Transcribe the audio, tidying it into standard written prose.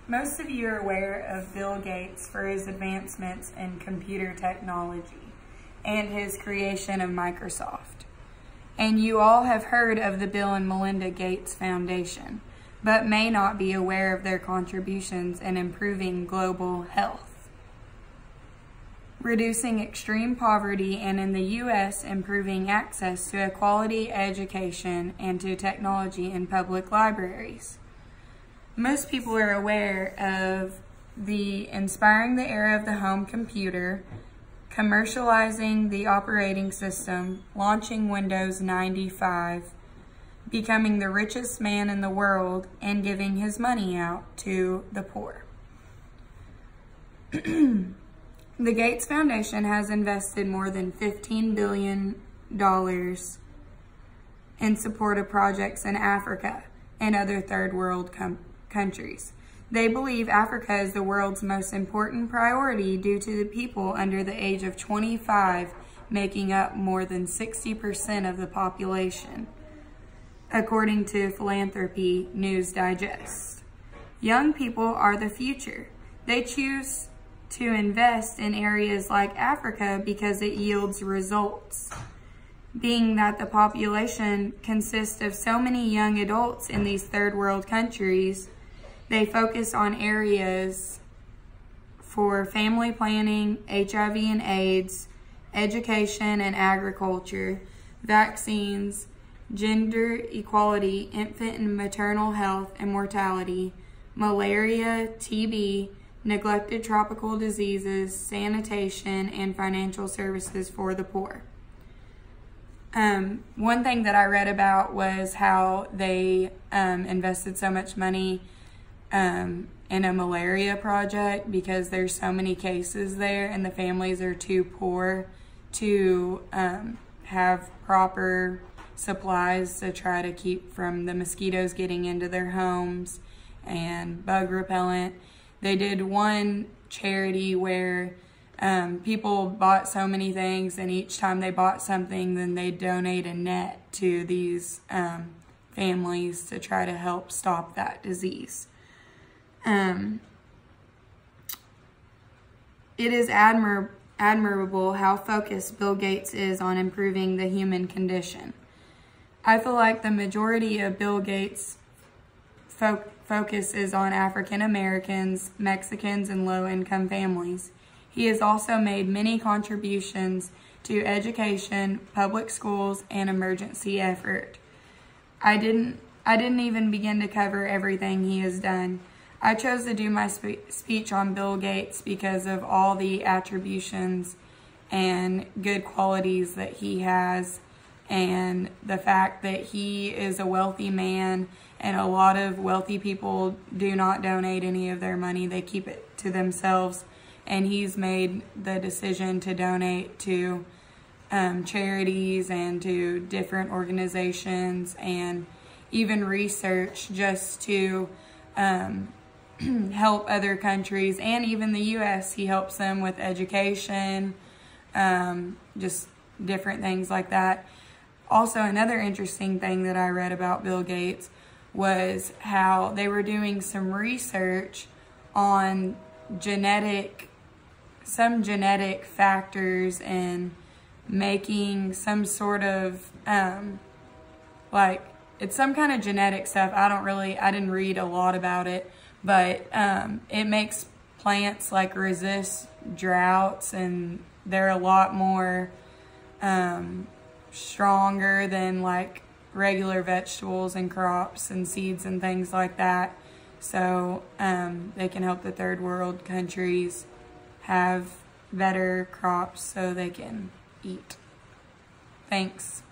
Most of you are aware of Bill Gates for his advancements in computer technology and his creation of Microsoft. And you all have heard of the Bill and Melinda Gates Foundation, but may not be aware of their contributions in improving global health, reducing extreme poverty, and in the U.S. improving access to a quality education and to technology in public libraries. Most people are aware of the inspiring the era of the home computer, commercializing the operating system, launching Windows 95, becoming the richest man in the world, and giving his money out to the poor. The Gates Foundation has invested more than $15 billion in support of projects in Africa and other third world countries. They believe Africa is the world's most important priority due to the people under the age of 25 making up more than 60% of the population, according to Philanthropy News Digest. Young people are the future. They choose to invest in areas like Africa because it yields results. Being that the population consists of so many young adults in these third world countries, they focus on areas for family planning, HIV and AIDS, education and agriculture, vaccines, gender equality, infant and maternal health and mortality, malaria, TB, neglected tropical diseases, sanitation, and financial services for the poor. One thing that I read about was how they invested so much money in a malaria project because there's so many cases there and the families are too poor to have proper supplies to try to keep from the mosquitoes getting into their homes and bug repellent. They did one charity where people bought so many things, and each time they bought something, then they donate a net to these families to try to help stop that disease. It is admirable how focused Bill Gates is on improving the human condition. I feel like the majority of Bill Gates' focus is on African Americans, Mexicans, and low-income families. He has also made many contributions to education, public schools, and emergency effort. I didn't even begin to cover everything he has done. I chose to do my speech on Bill Gates because of all the attributions and good qualities that he has, and the fact that he is a wealthy man, and a lot of wealthy people do not donate any of their money. They keep it to themselves, and he's made the decision to donate to charities and to different organizations and even research just to help other countries, and even the U.S. He helps them with education, just different things like that. Also, another interesting thing that I read about Bill Gates was how they were doing some research on some genetic factors and making some sort of, it's some kind of genetic stuff. I didn't read a lot about it, but it makes plants resist droughts, and they're a lot more stronger than regular vegetables and crops and seeds and things like that. So they can help the third world countries have better crops so they can eat. Thanks.